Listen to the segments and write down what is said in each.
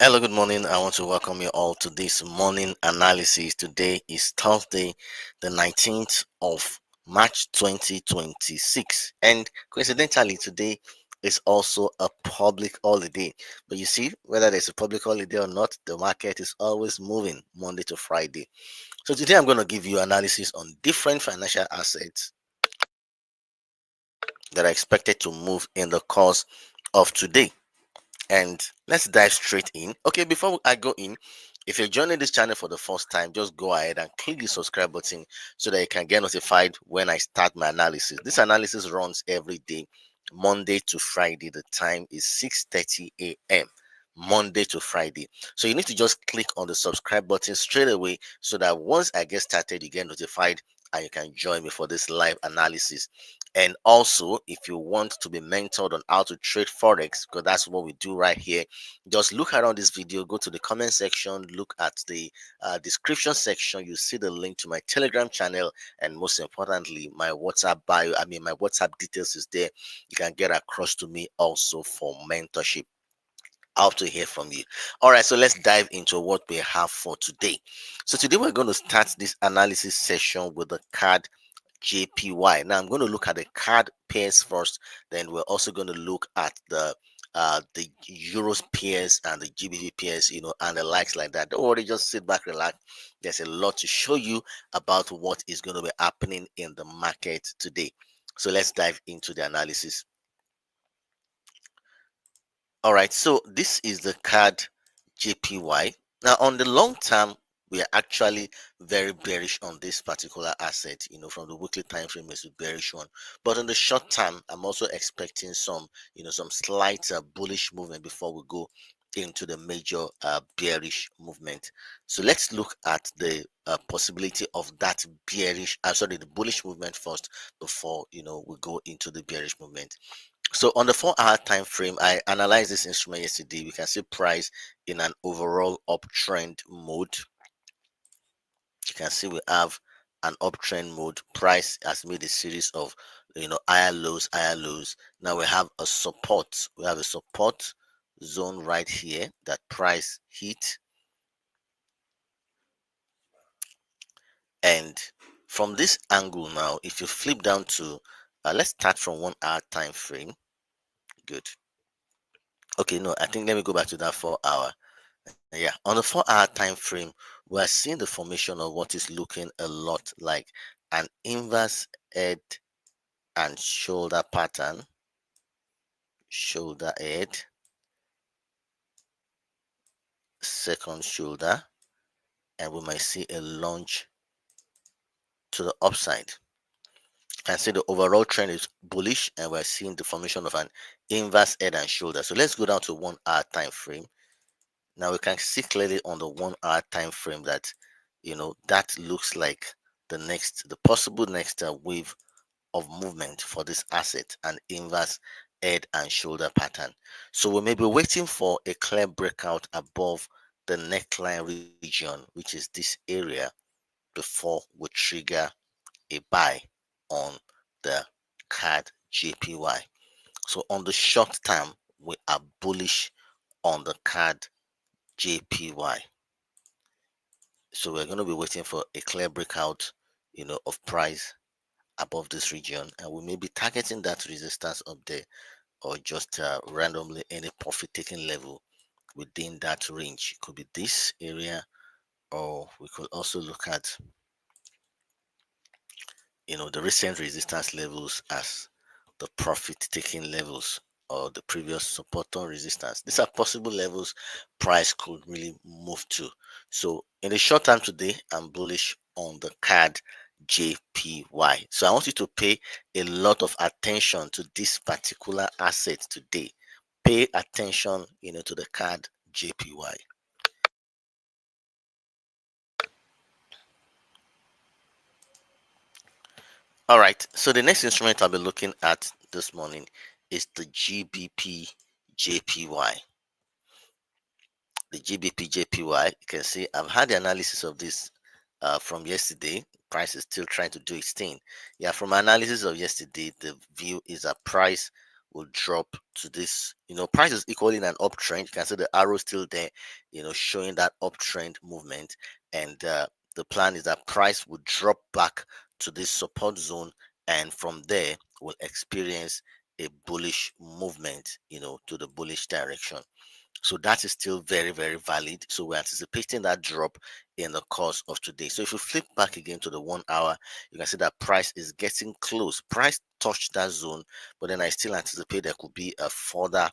Hello, good morning. I want to welcome you all to this morning analysis. Today is Thursday, the 19th of March 2026. And coincidentally, today is also a public holiday. But you see, whether there's a public holiday or not, the market is always moving Monday to Friday. So today I'm going to give you analysis on different financial assets that are expected to move in the course of today. And let's dive straight in. Okay, before I go in, if you're joining this channel for the first time, just go ahead and click the subscribe button so that you can get notified when I start my analysis. This analysis runs every day, Monday to Friday. The time is 6:30 a.m. Monday to Friday. So you need to just click on the subscribe button straight away so that once I get started, you get notified and you can join me for this live analysis. And also, if you want to be mentored on how to trade Forex, because that's what we do right here, just look around this video, go to the comment section, look at the description section. You see the link to my Telegram channel, and most importantly, my WhatsApp bio. My WhatsApp details is there. You can get across to me also for mentorship. I hope to hear from you. All right, so let's dive into what we have for today. So today we're going to start this analysis session with the CADJPY. Now I'm going to look at the card pairs first. Then we're also going to look at the euros pairs and the GBP pairs, and the likes like that. Don't worry, just sit back, relax. There's a lot to show you about what is going to be happening in the market today. So let's dive into the analysis. All right, so this is the card JPY. Now, on the long term, we are actually very bearish on this particular asset. From the weekly time frame, it's a bearish one. But on the short term, I'm also expecting some slight bullish movement before we go into the major bearish movement. So let's look at the possibility of that the bullish movement first before we go into the bearish movement. So on the 4-hour time frame, I analyzed this instrument yesterday. We can see price in an overall uptrend mode. You can see we have an uptrend mode. Price has made a series of higher lows, higher lows. Now we have a support. We have a support zone right here that price hit. And from this angle now, if you flip down to let's start from 1-hour time frame. Good. Okay, no, I think let me go back to that 4-hour. Yeah, on the 4-hour time frame, we are seeing the formation of what is looking a lot like an inverse head and shoulder pattern. Shoulder head, second shoulder, and we might see a lunge to the upside. You can see the overall trend is bullish, and we're seeing the formation of an inverse head and shoulder. So let's go down to 1-hour time frame. Now we can see clearly on the 1-hour time frame that that looks like the possible next wave of movement for this asset, an inverse head and shoulder pattern. So we may be waiting for a clear breakout above the neckline region, which is this area, before we trigger a buy on the card JPY. So on the short term, we are bullish on the card JPY. So we're going to be waiting for a clear breakout, of price above this region, and we may be targeting that resistance up there, or just randomly any profit taking level within that range. It could be this area, or we could also look at the recent resistance levels as the profit taking levels, or the previous support or resistance. These are possible levels price could really move to. So in the short term today, I'm bullish on the card JPY. So I want you to pay a lot of attention to this particular asset today. Pay attention, to the card JPY. All right. So the next instrument I'll be looking at this morning is the GBP JPY. The GBP JPY, you can see I've had the analysis of this from yesterday. Price is still trying to do its thing. Yeah, from analysis of yesterday, the view is that price will drop to this, price is equally in an uptrend. You can see the arrow still there, showing that uptrend movement. And the plan is that price will drop back to this support zone, and from there will experience a bullish movement, to the bullish direction. So that is still very, very valid. So we're anticipating that drop in the course of today. So if you flip back again to the 1 hour, you can see that price is getting close. Price touched that zone, but then I still anticipate there could be a further,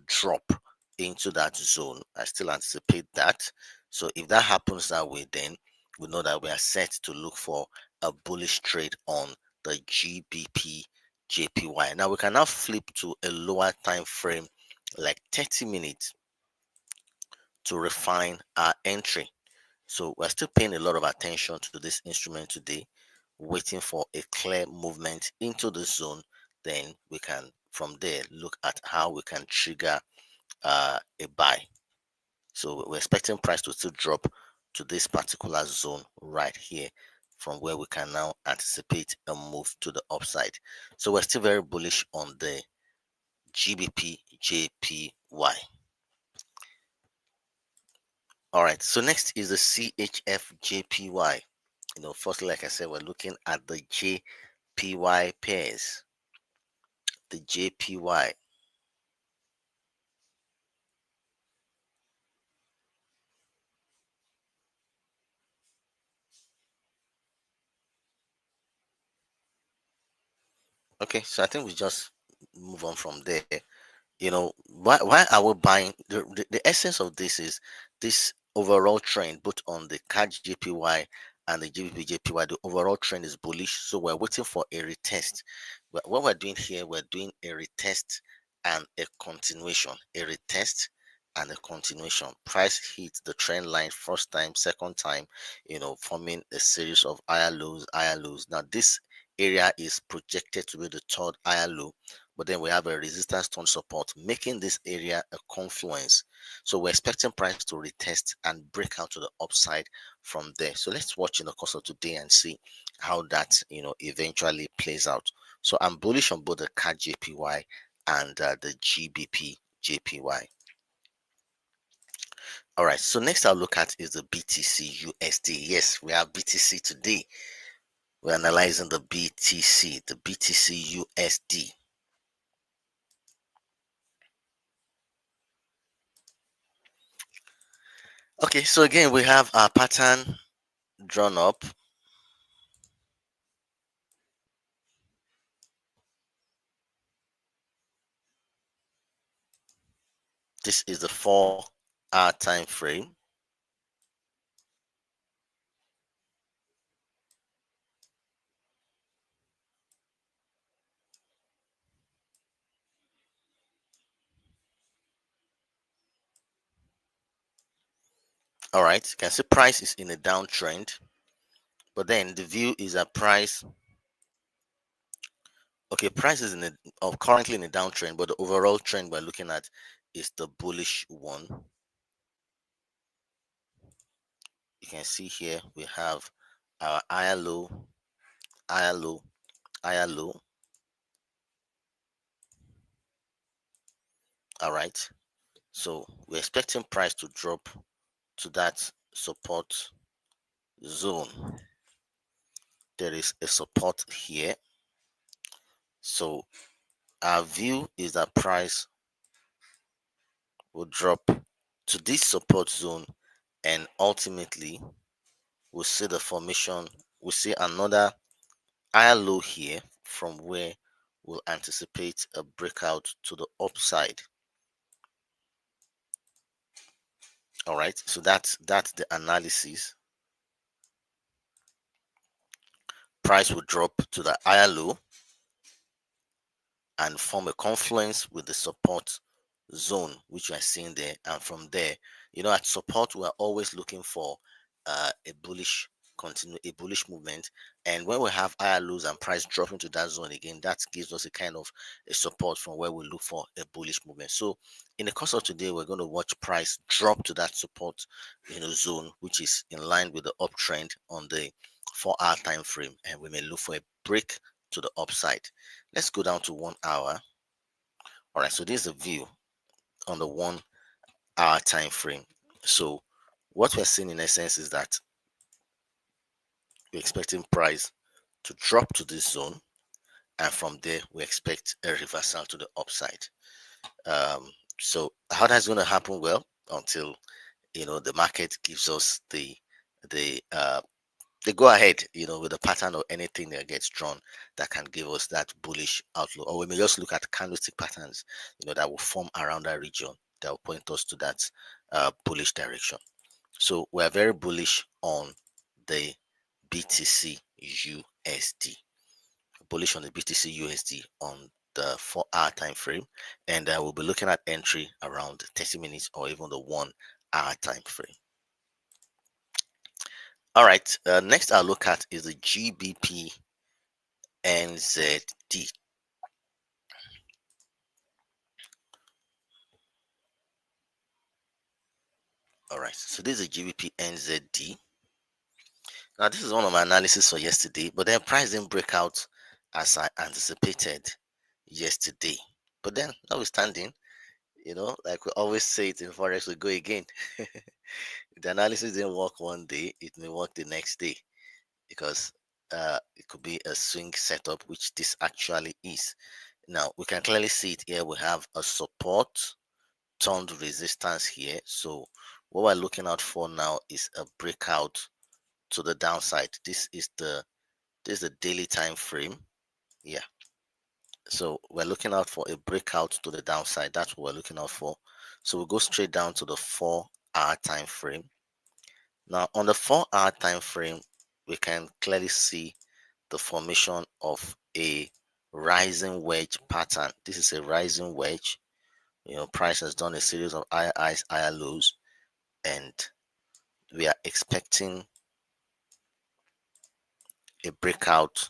drop into that zone. I still anticipate that. So if that happens that way, then we know that we are set to look for a bullish trade on the GBP JPY. Now we can now flip to a lower time frame, like 30 minutes, to refine our entry. So we're still paying a lot of attention to this instrument today, waiting for a clear movement into the zone. Then we can from there look at how we can trigger a buy. So we're expecting price to still drop to this particular zone right here, from where we can now anticipate a move to the upside. So we're still very bullish on the GBP JPY. All right, so next is the CHF JPY. Firstly, like I said, we're looking at the JPY pairs. The JPY. Okay, so I think we just move on from there. Why are we buying? The essence of this is this overall trend, both on the CADJPY and the GBP The overall trend is bullish, so we're waiting for a retest. What we're doing here, we're doing a retest and a continuation. A retest and a continuation. Price hits the trend line first time, second time, forming a series of higher lows, higher lows. Now this area is projected to be the third higher low, but then we have a resistance to support, making this area a confluence. So we're expecting price to retest and break out to the upside from there. So let's watch in the course of today and see how that eventually plays out. So I'm bullish on both the CAD and the GBP JPY. All right, so next I'll look at is the BTCUSD. Yes, we have BTC today. We're analyzing the BTCUSD. Okay, so again, we have our pattern drawn up. This is the 4 hour time frame. All right, you can see price is in a downtrend, but then the view is that price, okay, price is currently in a downtrend, but the overall trend we're looking at is the bullish one. You can see here we have our higher low, higher low, higher low. All right, so we're expecting price to drop to that support zone. There is a support here, so our view is that price will drop to this support zone, and ultimately we'll see the formation, we'll see another higher low here, from where we'll anticipate a breakout to the upside. All right, so that's the analysis. Price will drop to the higher low and form a confluence with the support zone, which we are seeing there. And from there, at support, we are always looking for a bullish movement. And when we have higher lows and price dropping to that zone again, that gives us a kind of a support from where we look for a bullish movement. So in the course of today, we're going to watch price drop to that support zone, which is in line with the uptrend on the 4 hour time frame, and we may look for a break to the upside. Let's go down to 1 hour. All right, so this is a view on the 1 hour time frame. So what we're seeing in essence is that we're expecting price to drop to this zone, and from there we expect a reversal to the upside. um, so how that's going to happen? Well, until the market gives us the go ahead, with the pattern or anything that gets drawn that can give us that bullish outlook. Or we may just look at candlestick patterns, that will form around that region that will point us to that bullish direction. So we're very bullish on the BTC USD, bullish on the BTC USD on the 4 hour time frame, and we'll be looking at entry around 30 minutes or even the 1 hour time frame. All right, next I'll look at is the GBP NZD. All right, so this is a GBP NZD. Now, this is one of my analysis for yesterday, but then price didn't break out as I anticipated yesterday. But then, notwithstanding, like we always say it in Forex, we go again. The analysis didn't work one day, it may work the next day because it could be a swing setup, which this actually is. Now, we can clearly see it here. We have a support turned resistance here. So what we're looking out for now is a breakout to the downside. This is the daily time frame. Yeah. So we're looking out for a breakout to the downside. That's what we're looking out for. So we'll go straight down to the 4 hour time frame. Now on the 4 hour time frame, we can clearly see the formation of a rising wedge pattern. This is a rising wedge. Price has done a series of higher highs, higher lows, and we are expecting a breakout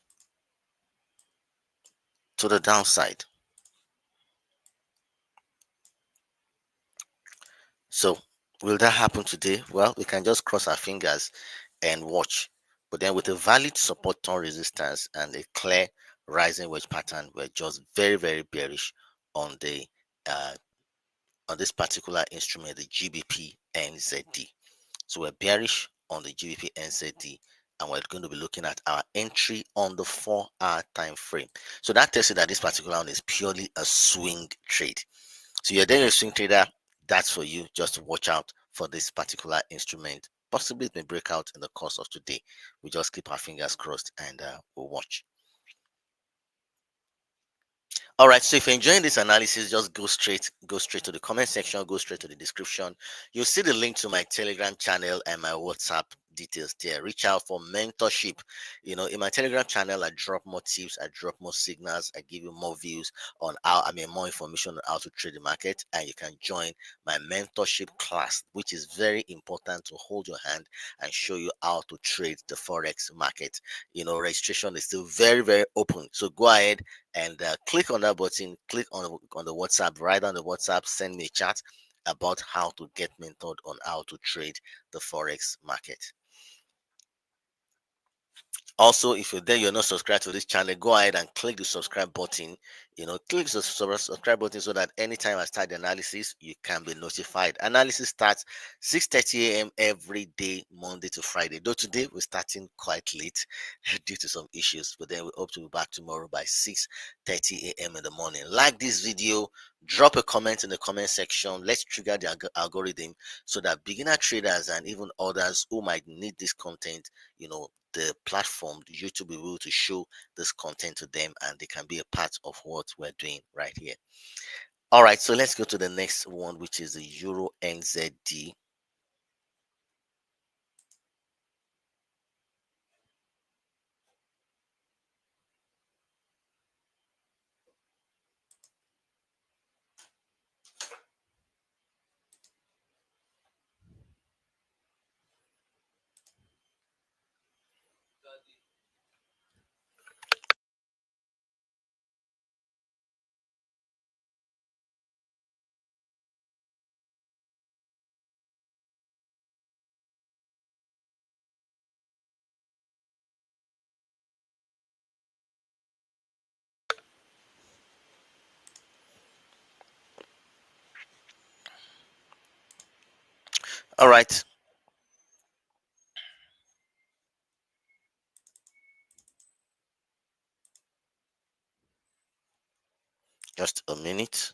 to the downside. So will that happen today? Well, we can just cross our fingers and watch. But then with a valid support turn resistance and a clear rising wedge pattern, we're just very, very bearish on the uh, on this particular instrument, the GBP NZD. So we're bearish on the GBP NZD, and we're going to be looking at our entry on the 4 hour time frame. So that tells you that this particular one is purely a swing trade. So you're then a swing trader, that's for you. Just to watch out for this particular instrument. Possibly it may break out in the course of today. We just keep our fingers crossed and we'll watch. All right, so if you're enjoying this analysis, just go straight to the comment section, go straight to the description. You'll see the link to my Telegram channel and my WhatsApp details there. Reach out for mentorship. In my Telegram channel, I drop more tips, I drop more signals, I give you more views on more information on how to trade the market, and you can join my mentorship class, which is very important to hold your hand and show you how to trade the Forex market. Registration is still very, very open. So go ahead and click on that button, click on the WhatsApp, write on the WhatsApp, send me a chat about how to get mentored on how to trade the Forex market. Also, if you're not subscribed to this channel, go ahead and click the subscribe button. Click the subscribe button so that anytime I start the analysis, you can be notified. Analysis starts 6:30 a.m. every day, Monday to Friday. Though today we're starting quite late due to some issues, but then we hope to be back tomorrow by 6:30 a.m. in the morning. Like this video, drop a comment in the comment section. Let's trigger the algorithm so that beginner traders and even others who might need this content, the platform, YouTube, will be able to show this content to them and they can be a part of what we're doing right here. All right, so let's go to the next one, which is the EURNZD. All right, just a minute.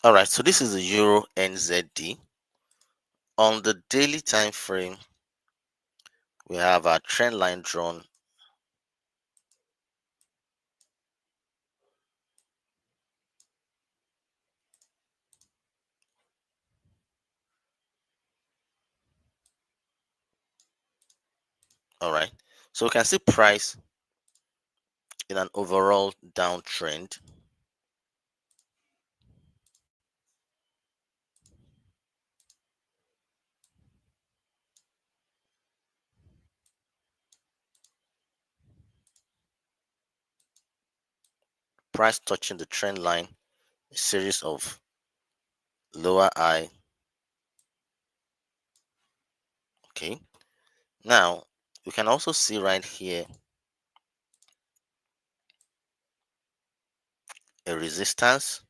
All right, so this is the Euro NZD. On the daily time frame, we have our trend line drawn. All right, so we can see price in an overall downtrend. Price touching the trend line, a series of lower high. Okay, now we can also see right here a resistance.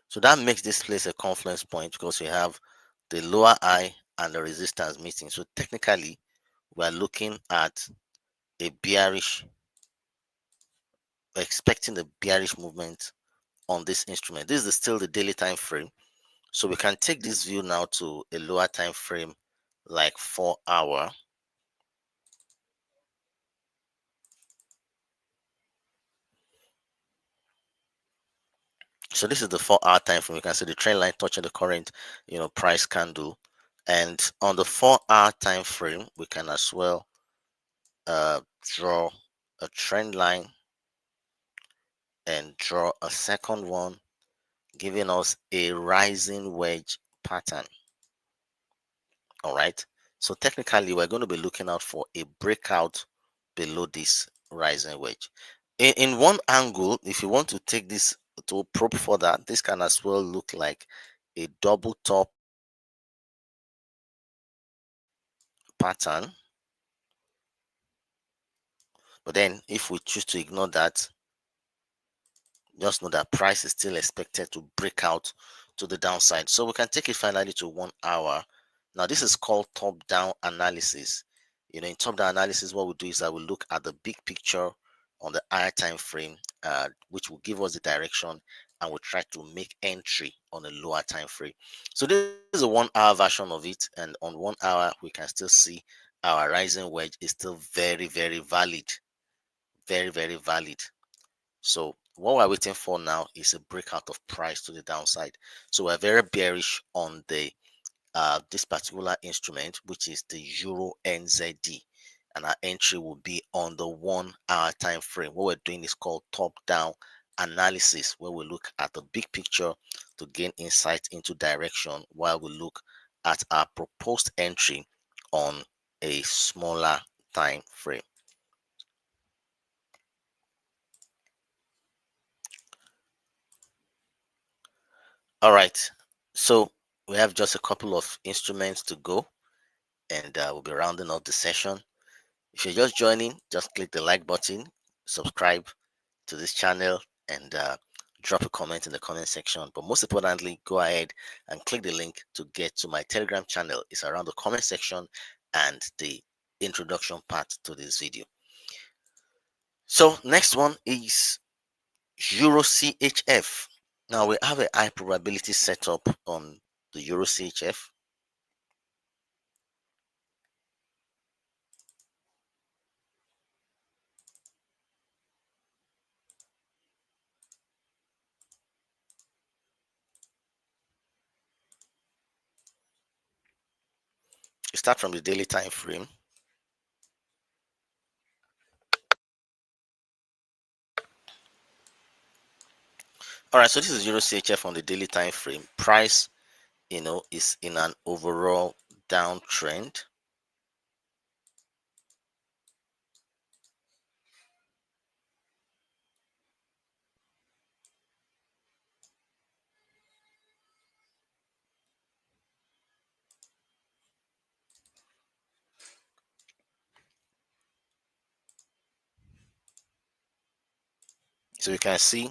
So that makes this place a confluence point because we have the lower high and the resistance meeting. So technically, we are looking at a bearish, expecting the bearish movement on this instrument. This is still the daily time frame. So we can take this view now to a lower time frame like 4 hour. So this is the 4 hour time frame. You can see the trend line touching the current, price candle. And on the 4 hour time frame, we can as well draw a trend line and draw a second one, giving us a rising wedge pattern. All right. So technically, we're going to be looking out for a breakout below this rising wedge. In one angle, if you want to take this to probe further, this can as well look like a double top pattern. But then if we choose to ignore that, just know that price is still expected to break out to the downside. So we can take it finally to 1 hour. Now this is called top down analysis. In top down analysis, what we do is that we look at the big picture on the higher time frame, which will give us the direction, and we'll try to make entry on a lower time frame. So this is a 1 hour version of it, and on 1 hour we can still see our rising wedge is still very, very valid, very, very valid. So what we're waiting for now is a breakout of price to the downside. So we're very bearish on the this particular instrument, which is the Euro NZD, and our entry will be on the 1 hour time frame. What we're doing is called top down analysis, where we look at the big picture to gain insight into direction, while we look at our proposed entry on a smaller time frame. All right, so we have just a couple of instruments to go, and we'll be rounding up the session. If you're just joining, just click the like button, subscribe to this channel, and drop a comment in the comment section. But most importantly, go ahead and click the link to get to my Telegram channel. It's around the comment section and the introduction part to this video. So next one is Euro CHF. Now we have a high probability setup on the Euro CHF. You start from the daily time frame. All right, so this is Euro CHF on the daily time frame. Price, is in an overall downtrend. So you can see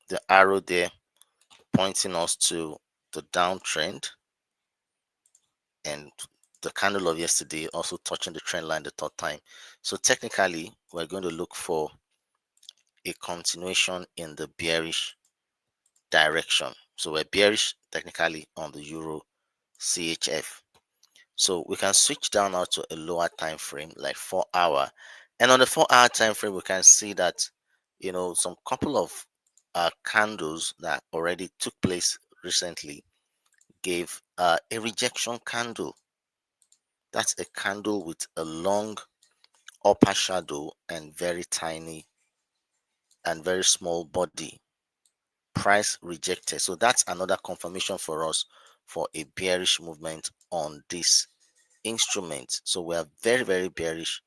the arrow there pointing us to the downtrend, and the candle of yesterday also touching the trend line the third time. So technically, we're going to look for a continuation in the bearish direction. So we're bearish technically on the Euro CHF. So we can switch down now to a lower time frame like 4 hour, and on the 4 hour time frame we can see that some couple of candles that already took place recently gave a rejection candle. That's a candle with a long upper shadow and very tiny and very small body. Price rejected. So that's another confirmation for us for a bearish movement on this instrument. So we are very, very bearish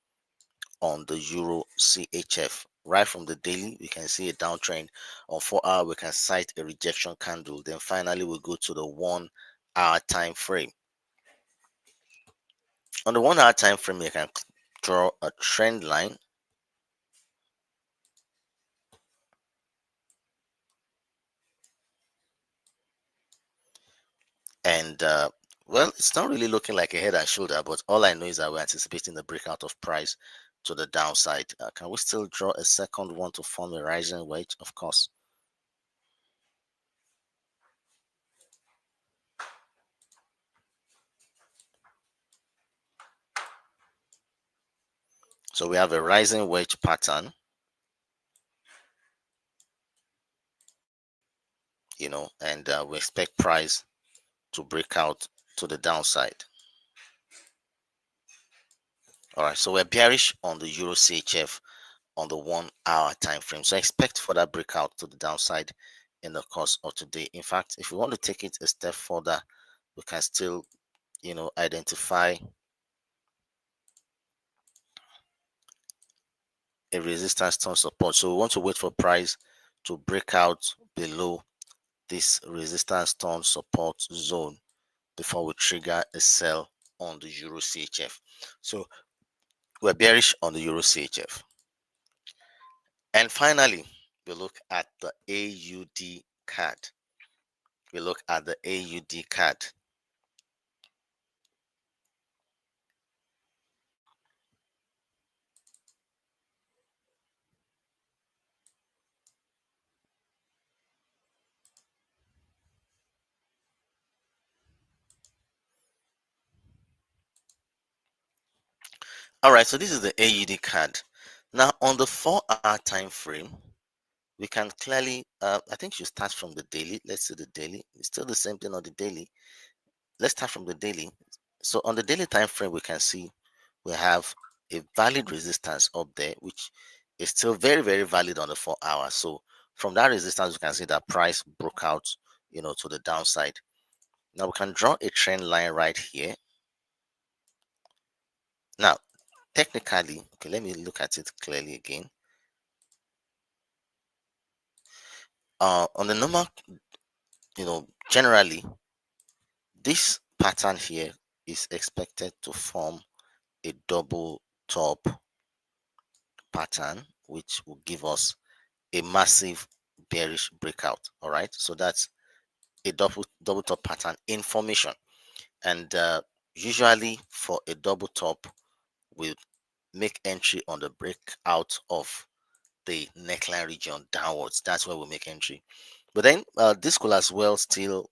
on the Euro CHF. Right from the daily, we can see a downtrend. On 4 hour, we can cite a rejection candle. Then finally, we go to the 1 hour time frame. On the 1 hour time frame, you can draw a trend line. And well, it's not really looking like a head and shoulder, but all I know is that we're anticipating the breakout of price to the downside. Can we still draw a second one to form a rising wedge? Of course. So we have a rising wedge pattern, and we expect price to break out to the downside. All right, so we're bearish on the Euro CHF on the 1 hour time frame. So I expect further breakout to the downside in the course of today. In fact, if we want to take it a step further, we can still, identify a resistance ton support. So we want to wait for price to break out below this resistance ton support zone before we trigger a sell on the Euro CHF. So we're bearish on the Euro CHF. And finally, we look at the AUD card. We look at the AUD card. All right, so this is the AUD card. Now on the 4 hour time frame, we can clearly, I think you start from the daily. Let's see the daily. It's still the same thing on the daily. Let's start from the daily. So on the daily time frame, we can see we have a valid resistance up there, which is still very, very valid on the 4 hour. So from that resistance, we can see that price broke out, to the downside. Now we can draw a trend line right here. Now, technically, okay, let me look at it clearly again. On the normal, generally, this pattern here is expected to form a double top pattern, which will give us a massive bearish breakout. All right, so that's a double top pattern in formation, and usually for a double top, we make entry on the breakout of the neckline region downwards. That's where we make entry. But then this could as well still,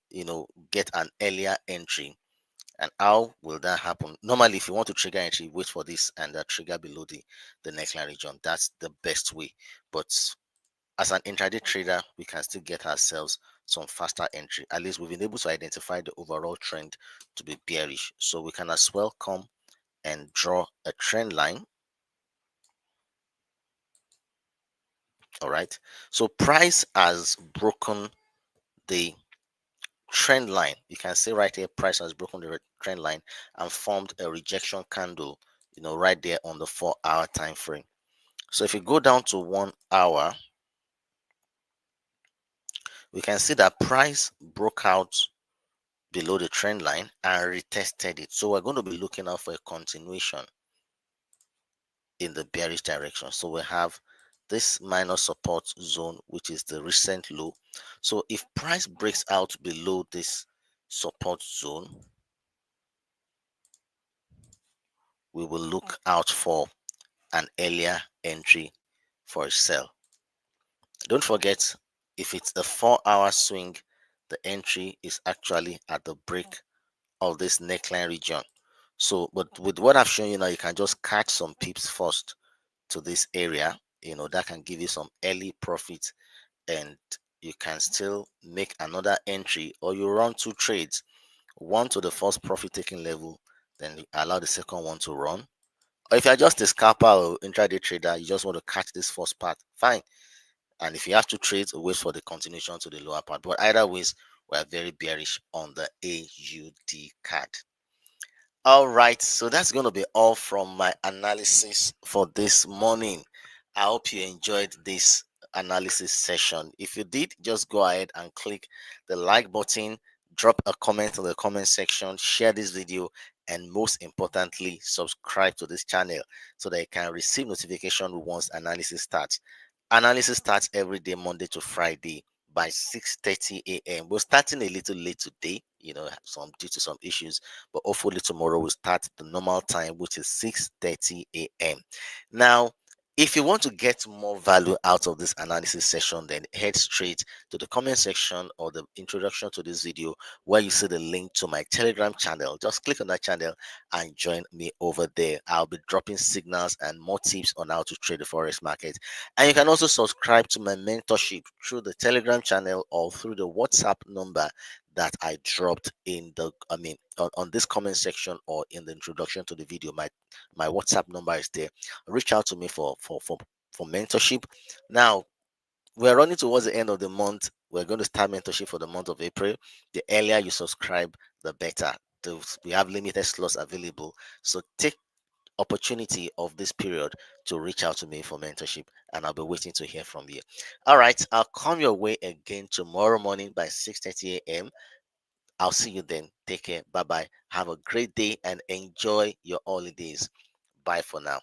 get an earlier entry. And how will that happen? Normally, if you want to trigger entry, wait for this and trigger below the neckline region. That's the best way. But as an intraday trader, we can still get ourselves some faster entry. At least we've been able to identify the overall trend to be bearish. So we can as well come and draw a trend line. All right. So price has broken the trend line. You can see right here, price has broken the trend line and formed a rejection candle, right there on the 4 hour time frame. So if you go down to 1 hour, we can see that price broke out below the trend line and retested it. So we're going to be looking out for a continuation in the bearish direction. So we have this minor support zone, which is the recent low. So if price breaks out below this support zone, we will look out for an earlier entry for a sell. Don't forget, if it's a 4-hour swing, the entry is actually at the break of this neckline region. So, but with what I've shown you now, you can just catch some pips first to this area. That can give you some early profit, and you can still make another entry, or you run two trades, one to the first profit taking level, then you allow the second one to run. Or if you're just a scalper or intraday trader, you just want to catch this first part, fine. And if you have to trade, wait for the continuation to the lower part. But either ways, we are very bearish on the AUD card. All right, so that's going to be all from my analysis for this morning. I hope you enjoyed this analysis session. If you did, just go ahead and click the like button, drop a comment in the comment section, share this video, and most importantly, subscribe to this channel so that you can receive notification once analysis starts. Analysis starts every day, Monday to Friday by 6:30 a.m. We're starting a little late today, some due to some issues, but hopefully tomorrow we'll start the normal time, which is 6:30 a.m. Now, if you want to get more value out of this analysis session, then head straight to the comment section or the introduction to this video where you see the link to my Telegram channel. Just click on that channel and join me over there. I'll be dropping signals and more tips on how to trade the forex market. And you can also subscribe to my mentorship through the Telegram channel or through the WhatsApp number that I dropped in the on this comment section or in the introduction to the video. My WhatsApp number is there. Reach out to me for mentorship. Now, we're running towards the end of the month. We're going to start mentorship for the month of April. The earlier you subscribe, the better. We have limited slots available, so take opportunity of this period to reach out to me for mentorship, and I'll be waiting to hear from you. All right, I'll come your way again tomorrow morning by 6:30 a.m. I'll see you then. Take care. Bye bye. Have a great day and enjoy your holidays. Bye for now.